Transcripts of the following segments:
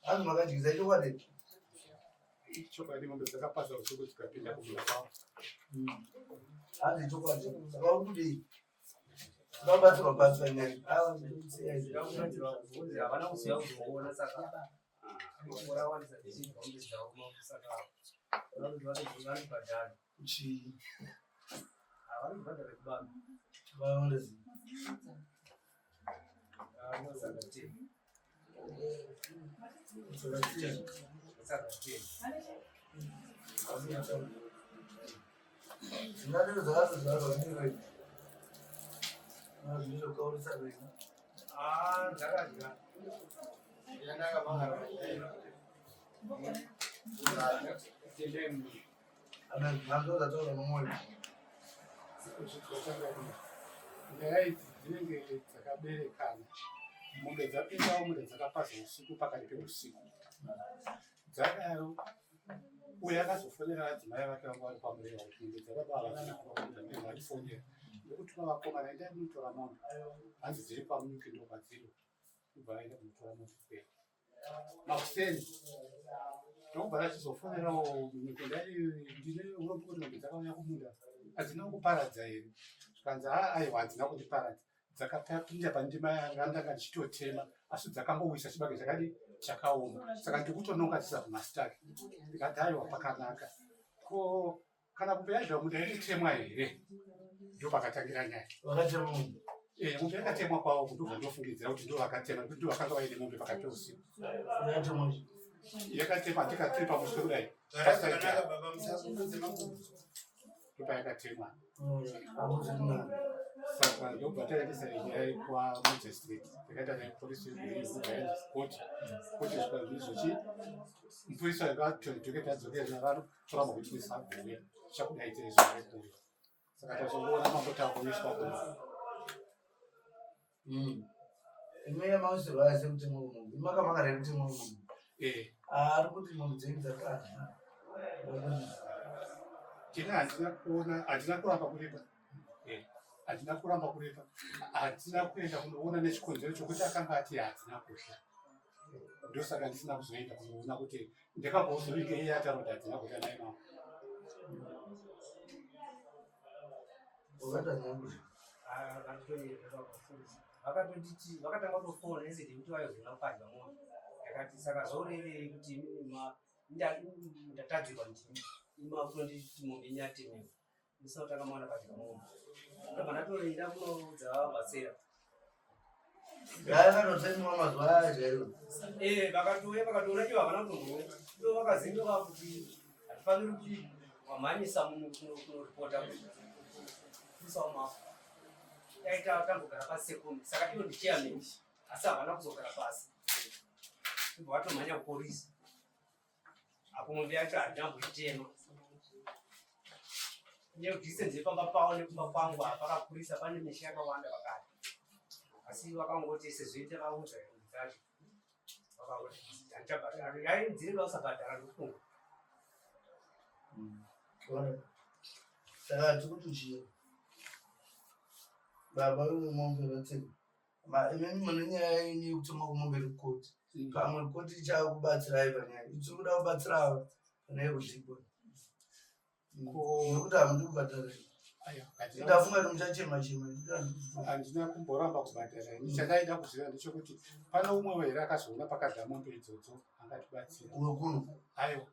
Anzi makajikiza chokwadi chokwadi mombe dzakapasa usiku dzikapinda kumunda kwavo. Anzi chokwadi saka kuti vabatsirwa basa nyaya havana kuziva kuzoona saka vawanisa dzichigombe dzavo saka vanobhadhara chii vanobhadhara kubamba vaonezi saka teni zvingadero dzakazozvarwa zvinokaurisa vena dzakadya mhanzo dzataura nomwoyo Nyaya idzi dzinenge dzakaberekana. Mombe dzapindawo mombe dzakapaza usiku pakati peusiku. Dzakadaro uye akazofonera adzimai vake vanga vari pamureva kuti mombe dzakabara vachifonera ndokutuma vakomana endai munotora mombe hanzi dziri pamunyuki ndo kwadziri kubva vaenda kunotora mombe kwera makuseni ndokubva vachizofonerawo munyuki ndai ndine urombo kuti mombe dzakauya kumunda hadzina kuparadza here zvikanzi aiwa hadzina kundiparadza dzakapinda pandima yanga ndanga ndichitotema asi dzakambowisa chibage chakadi chakaoma saka ndikutonongatisa kumastaki ndikati aiwa pakanaka ko kana mombe yaibva munda iritemwa here ndo pakatangira nyaya vakatema mombe yakatemwa kwavo ndobva ndofungidzira kuti ndo vakatema nekuti ndo vakanga vaine mombe pakati peusiku yakatemwa ndikatiri pamuswe kudai ndopa yakatemwa saka ndobva taendesa nyaya kwamajistrate takaita nepolisi koti zvikanzvizochi mupurisa akatodhoketa adzokera vanotora makutyisa agouya chakudaita izvoaikuya saka tazongoona mangoti akumiswa kuna imwe yamausirwa ase kuti munhu imakamangara kuti munhu ari kuti munhu dzenyu dzakadya tina handina kuramba kuripa handina kuramba kuripa handina kuenda kunoona nechikonzero chokuti akanga ati hadzina kudya ndosaka ndisina kuzoenda kunoona kuti ndakambozovike iye ataura kuti hadzina kudya naimao vakatonditi vakatanga kutofona eseti kuti vaizona kupadya mombe yakati saka zorevei kuti ndatadzirwa ndimi imakutonditi mombe inyatemewa ndisina kutanga mwana padya mombe ndobva ndatoreida kunoudza vabvatsera yakatotemwa mazuva aya chairo vakatouya vakatoona ivo havana kutongoona ndo vakazindoka kuti hatifaniri kuti wamhanyisa munhu kunoripota kuisawo mafu yaita tambogara pasi sekondi saka ivo ndichiyameni asi havana kuzogara pasi ibva vatomhanya kuporisa apo mombe yacho handinamboitema nedhisenzi pamba pavo nekumba kwangu hapakakurisa pane meshi yakawanda vakati asi vakangoti sezvoite vaudza dzacho vakangoti handichabhadhara yainzirira usabhadhara ndofunga saka tikuti chii baba mombe vatsenga imeni mune nyaya yenyu yekutemwa kwemombe rikoti pamwe rikoti ichakubatsirai panyaya ichiri kuda kubatsira ava pana yekutikwa nekuti hamundi kubhadhara ndafunga kuti muchachema chema handina kumboramba kubhadhara chandaida kuziva ndechekuti pane umwe here akazoona pakadya mombe idzodzo angatibatsira uwe kuno aiwa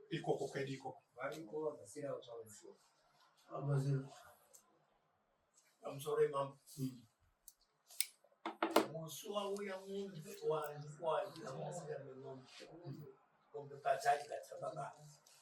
ikoko kwedu ikoko variko vabvasira kutsvaushuwa abazira amusoro imambo musi wauya munhu wandikwaiamasira menombe kombe padzati katsababa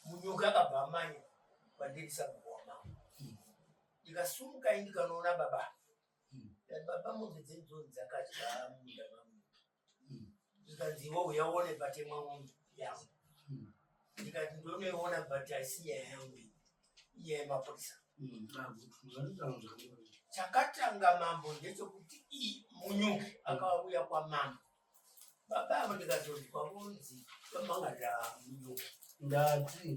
munyuka akabva amanya kwandirisa mugwa mambo ndikasumuka indikanoona baba baba mombe dzenzoni dzakadya munda mambo ndikanziwo uyaone patemwa mombe yangu ndikati ndonoiona but aisi nyaya yangu iye yemapolisa chakatanga mambo ndechekuti munyuki akauya kwamambo baba avo ndikazoti kwavonzi vamangadza munyuki ndati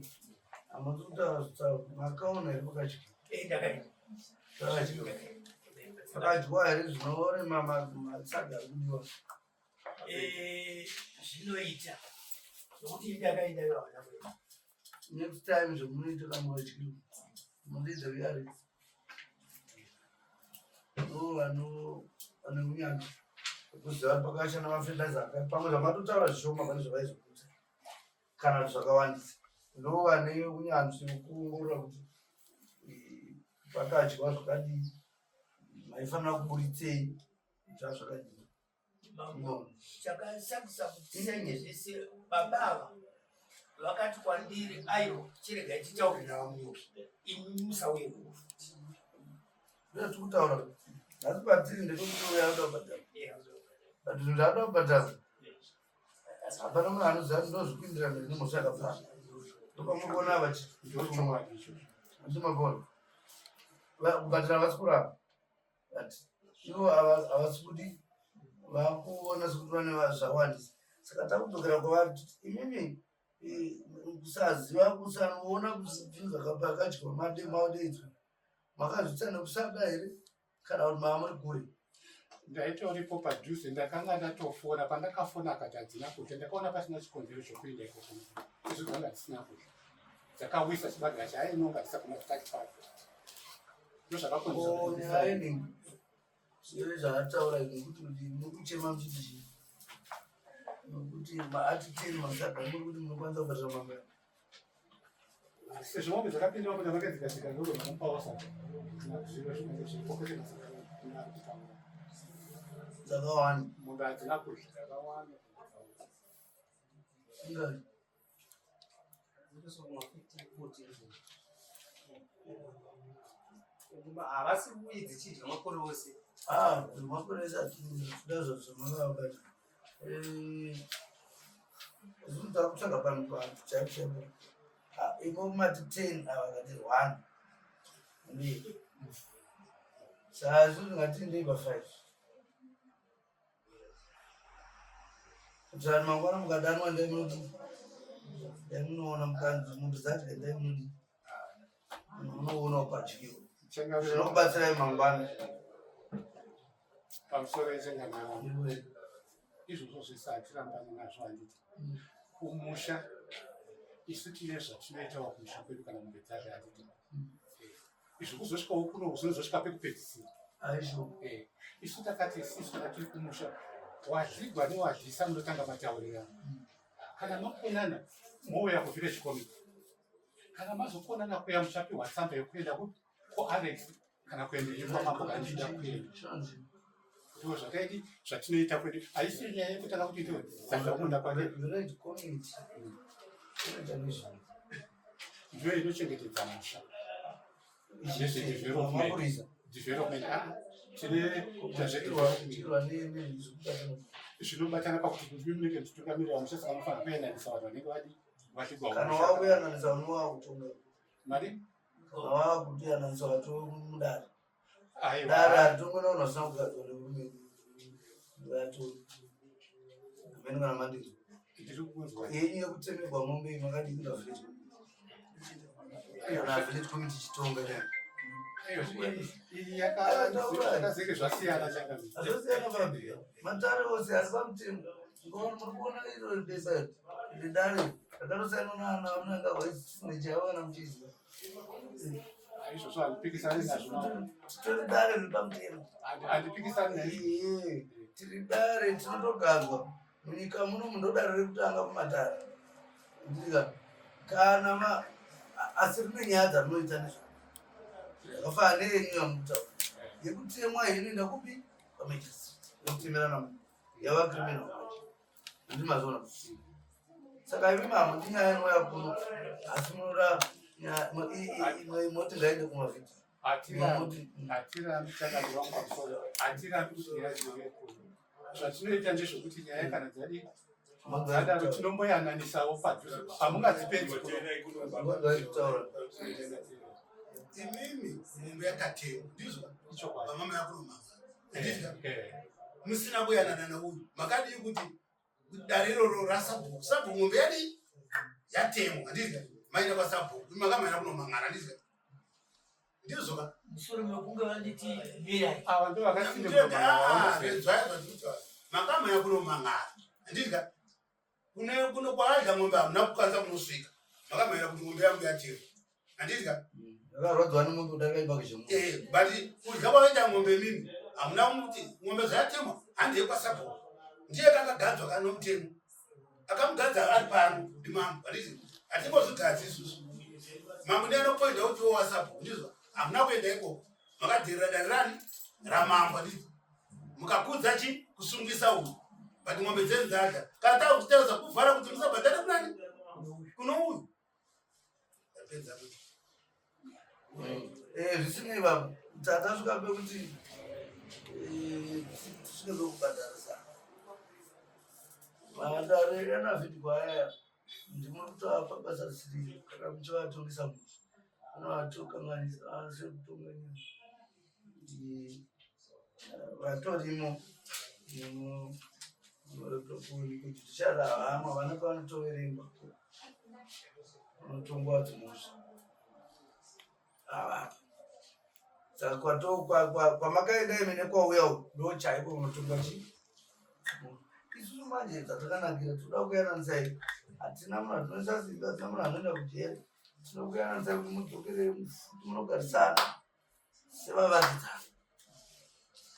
hamuzi kutaura zvitsauro makaona here pakachika pakadyiwa here zvinoore matsaga ari kudiwa zvinoita nokuti idakaida ivavana kwedu. Next time zvomunoita kamwachiro mundize vyari vane unyanzvi kuziva pakashanda mafendazi pamwe zvamatotaura zvishoma pane zvavaizokuta kana kuti zvakawandisa ndo vane unyanzvi wekuongorora kuti pakadyiwa zvakadii maifanira kuburitsei zva zvakadii. Chakasakisa kutisenge zvese babava vakati kwandiri aiwa chirega tichaurira vamuyoki imi musauye kufuti ndotikutaura asi patiri ndekutoya ada kubhadhara but zvinhu zvaada kubhadhara hapana munhu anoziva ndozvikuindira mberi nemhosva yakafana ndopamurikuona vachi andimabona kubhadhara vasi kuramba but ivo havasi kudi vakuona sekuti vane zvawandisa saka takudzokera kwavari imimi kusaziva kusanoona zvinhu zvakapakadyiwa mademaodeidzwa makazvitsa nekusada here kana kuti mava muri kure. Ndaitoripo padhuze ndakanga ndatofona pandakafona akati hadzina kudya ndakaona pasina chikonzero chokuenda ikoko izvo zvanga dzisina kudya dzakawisa chibagara chaainonga tisakona kutachipaa ndozvakakonzeraaini zvive zvaataura nekuti nekuchema muchiti chii nokuti maatiteni masaga muri kuti munokwanisa kubhatira mangana sezvo mombe dzakapinda mombe dzamake dzikasika ndoro dzinopaosa zviro zvinenge zvipokete dzakawanda mombe hadzina kudya dzakawanda ingani havasi uye dzichidya makore ose makore ese atida zvazvamakavabata zvinhu takutsvaga panhu panhu chaipo chaipo imo mati 10 ava kati 1 ndi saa zvinhu ngati ndei pa5 kuti vanhu mangwana mukadanwa ndaimunoti daimunoona mukanzi munhu dzadya ndaimunoti munoonawo padyiwa zvinokubatsirai mangwana pamusoro echenganaa izvozvo zvese hatirambani nazvo handiti kumusha isu tine zvatinoitawo kumusha kwedu kana mombe dzake hatiti izvo kuzosvikawo kuno zvinozosvika pekupedzisira isu takati isisu kana tiri kumusha wadligwa newadhisa munotanga mataurirana kana makonana mouya kuvhire chikomiti kana mazokonana kuya muchapiwa tsamba yekuenda kualex kana kuenda imba mako kandiida kuenda ndo zvakaiti zvatinoita kwedu haisi nyaya yekutanga kuti ndo saka unoda kwake ndo inochengetedza musha nezvedevelopment tine zvinobatana pakuti munenge muchitungamirira musha saka munofanira kuyananisa vanhu vanenge vatigwa kana wakuyananisa unowa kutonga mari kana wakuyananisa vato mudare dare atongona unosina kugadzwa nerume vato amene kana mandiri yenyu yekutemerwa mombe makadii kavhilage kana village committee chitonga yakazenge zvasiyana zvasiyana pabia matare ose asi pamutemo murikuona iro beside ridare rakatosiyana naana amunanga vaisinechawana muchiziva izvozvo handipikisani nazvo titori dare riri pamutemo handipikisani tiri dare tinotogadzwa munyika muno mundodare rekutanga mumatare ndirika kana asi rine nyaya dzarinoita nezvo yakafana neyenyu yamutaura yekutemwa inoenda kupi pamajisiti yekutemerana munhu yava criminal ndi mazona saka imi mamo ndinyaya inoya kuno asi munoda moti ngaende kumavhiti hatirambi takadiwa pamusoro hatirambi kuti nyaya dzive kuno zvatinoita ndezvokuti nyaya kana dzadii dzadaro tinomboyananisawo padhuze hamungadzipedzi imimi munhu yakatewa ndizvo vamama yakurumama musina kuyanana nauyu makadii kuti dare iroro rasabhuku sabhuku mombe yadii yatemwa ndizva maina kwasabhuku makamana kunomangana ndizva ndizvoka musoro mekunge vanditi mirai ava ndo vakatinde makamanya kunomangana Andika kuno kwaadya ng'ombe hamuna kukwanisa kunosvika makamhera kuti ng'ombe yangu yachera andidya akarodzwa nemuntu udakaiba kuzvimu but kudya kwakaita ng'ombe mimi hamuna kuti ng'ombe zvatemwa handei kwasabho ndiye kakagadzwa kanomutemo akamugadza ari pano ndi mambo anditi hatimbozvigadzi isusu mambo ndiye anopoinda kuti wo wasabho ndizva hamuna kuenda ikoko makadhirira darirani ramambo anditi mukakudza chi kusungisa uyu but ng'ombe dzenyu dzadya kana takutauza kuvhara kuti musabhadhare kunani kuno uyu apedza kuti zvisinei baba tatasvika pekuti tisvike zokubhadharisa madare anavhidwa aya ndimuri kutoapa basa risiri kana muchivatongesa muzi unovatokanganisa sekutonganya vatorimo kuti tichada hama vana pavanotoverengwa vanotongwa dzimozva saka kwamakaenda imene kwauya ndo chaiko unotongwa chi isusu manje dzatakanakira toda kuyananisai hatina munhu atinoisa simba hatina munhu anoenda kujeri tino kuyananisai kuti mudzokere munogarisana sevavazidzana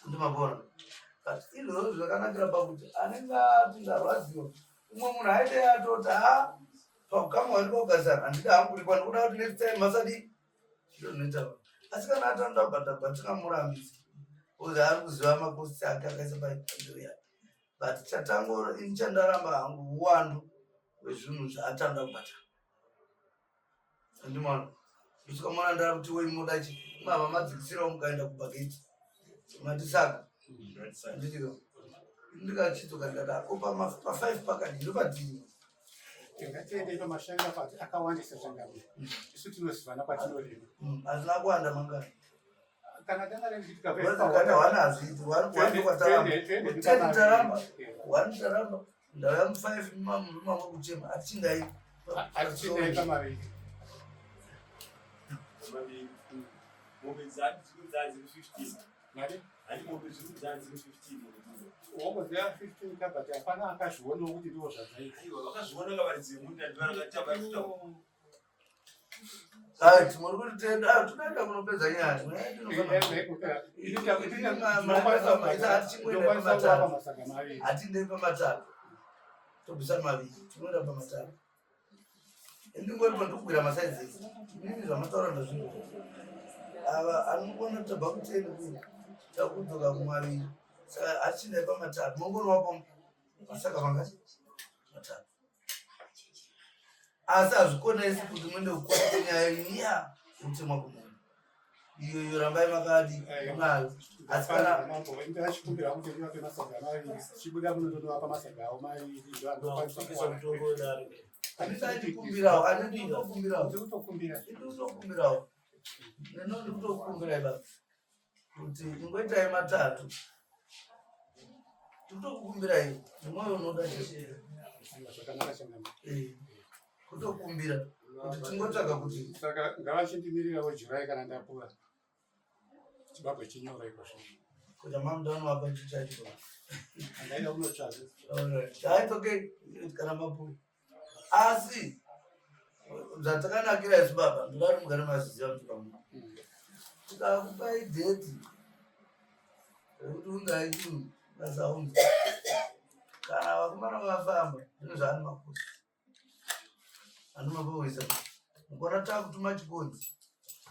ndimabona but izvozvo zvakanakira pakuti anenge atindarwadziwa umwe munhu aite atoti paukama wari kugarisana handida hangu kuri pano kuda kuti next time masadi zviro zvinoita asi kana atanda kubhadhabha tingamurambisa uzi ari kuziva makosti ake akaisa paandiriya but chatango ini chandaramba hangu uwandu hwezvinhu zvaatanda kubhata andimana isukamona ndara kuti weimoda chi mava madzikisirawo mukaenda kubhageti matisaka nditika ndikachidzoka ndikati akopa pa5 pakati ndopadini ngatiende pamashanga pati akawandisa zvangani isu tinozivana patinorima hazina kuwanda mangani kana danga kana wana hazviti wani kwataramba uteni taramba wani taramba ndauya mu5 mamwe kuchema hatichindai pamaviri ng'ombe dzanzi 15 mari handi ng'ombe zviri dzanzi 15 wongoziva 15 kabati hapana akazvionawo kuti ndiwo zvadzaita aiwa vakazviona kavaridze munhu andivana hai timuri kuti todaenda kunopedza nyaya hatindei pamatatu tobvisa maviri tinoenda pamatatu endingori pandokubwira masaizezi mimi zvamataura ndazvino ava anogona tabva kuteni kuti takudzoka kumaviri saka hatichindai pamatatu mongonowapo masaka mangati matatu asi hazvikonesi kuti muende kukwata nyaya iya kutemwa kumunhu iyoyo rambai makadi unayo asi kana achikumbira kuti ndivape masaga maviri chibuda munotonovapa masaga avo maviri andisachikumbirawo anditokumbirawo ndikutokumbira nenodi kutokukumbirai baba kuti ingoitai matatu titokukumbirai nemwoyo unoda zvakanaka chanama kutokumbira kuti tingotsvaga kuti saka ngavachindimirirawo jurai kana ndapura chibagwe chinyora ikosvo kuti mamudanoapa chichacho andaida kunotsvaga chaitokei kana mapura asi zvatakanakira isu baba ndodari mugare maziziva kuti pamwe tikakupai dheti rekuti ungaiti basaunza kana vakomana vafamba zvino zvaani makosi anomapawisa mukona takutuma chikonzi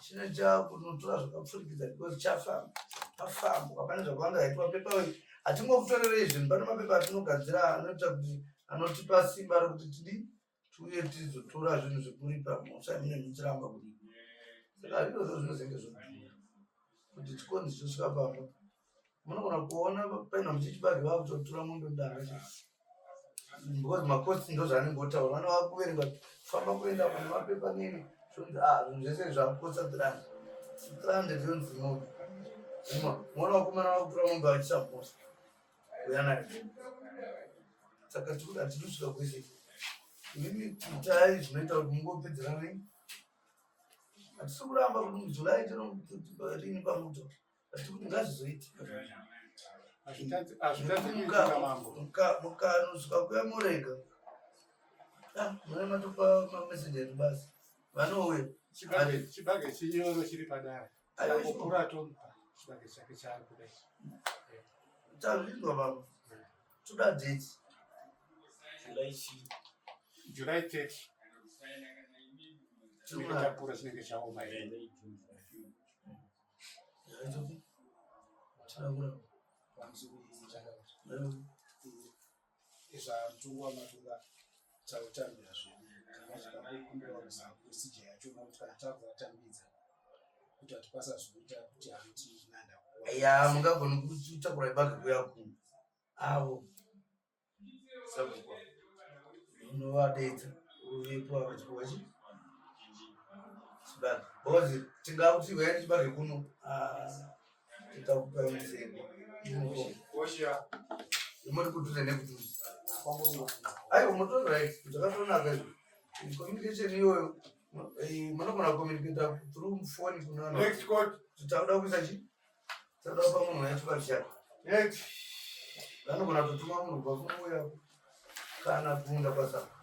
chine chakunotora zvakapfurikidza because chafamba pafambwa pane zvakawanda haitwa pepa hatingokutorerei zvinhu pane mapepa atinogadzira anoita kuti anotipa simba rekuti tidi tiuye tizotora zvinhu zvekuripa musai mune muchiramba kudi saka izvozvo zvinozenge zvodhura kuti chikonzi chosvika pamba munogona kuona paina muchichibagirwa kutotora mombe mudanga because makosti ndo zvanenge otaura vanova kuverenga famba kuenda kune mapepa nini zvinhu zvese zvakosta 300 yonzi mombe mona vakomana vakutora mombe vachisa mosa kuya nayo saka tikuti hatinosvika kwese mimi kutai zvinoita kuti mungopedzera nei hatisi kuramba kuti mujulai tinorini pamuto atikuti ngazvizoitika Azvitanzi kuita mambo. Mukanuzwa kuyamurega. Mune matopa mamessenger basi. Vanouya. Chibage chinyoro chiri padare. Kukura tompa chibage chake chari kudai. Tazvindwa baba. Toda date. July 30. Chapura chinenge chaoma ine. Izvamtungwa matunga tautambira zvinhu kana zvikakumbira kusije yacho kuti atakutambidza kuti atipasazoita kuti anti nanda ya mungagona kutakura ibage kuya ku avo sabukwa unovadeta uvepo avachiwachi chibage bozi tingakuti vaeni chibage kuno titakupa musengo osha imoti kudhuze nekudhuze aiwa motori right zvakatonaka izvo communication iyoyo munogona kucommunicata through phone kunana titakuda kuisa chi takuda kupa munhu wachibari chako vanogona kutotuma munhu kubva kunouya kana kuunda kwasaka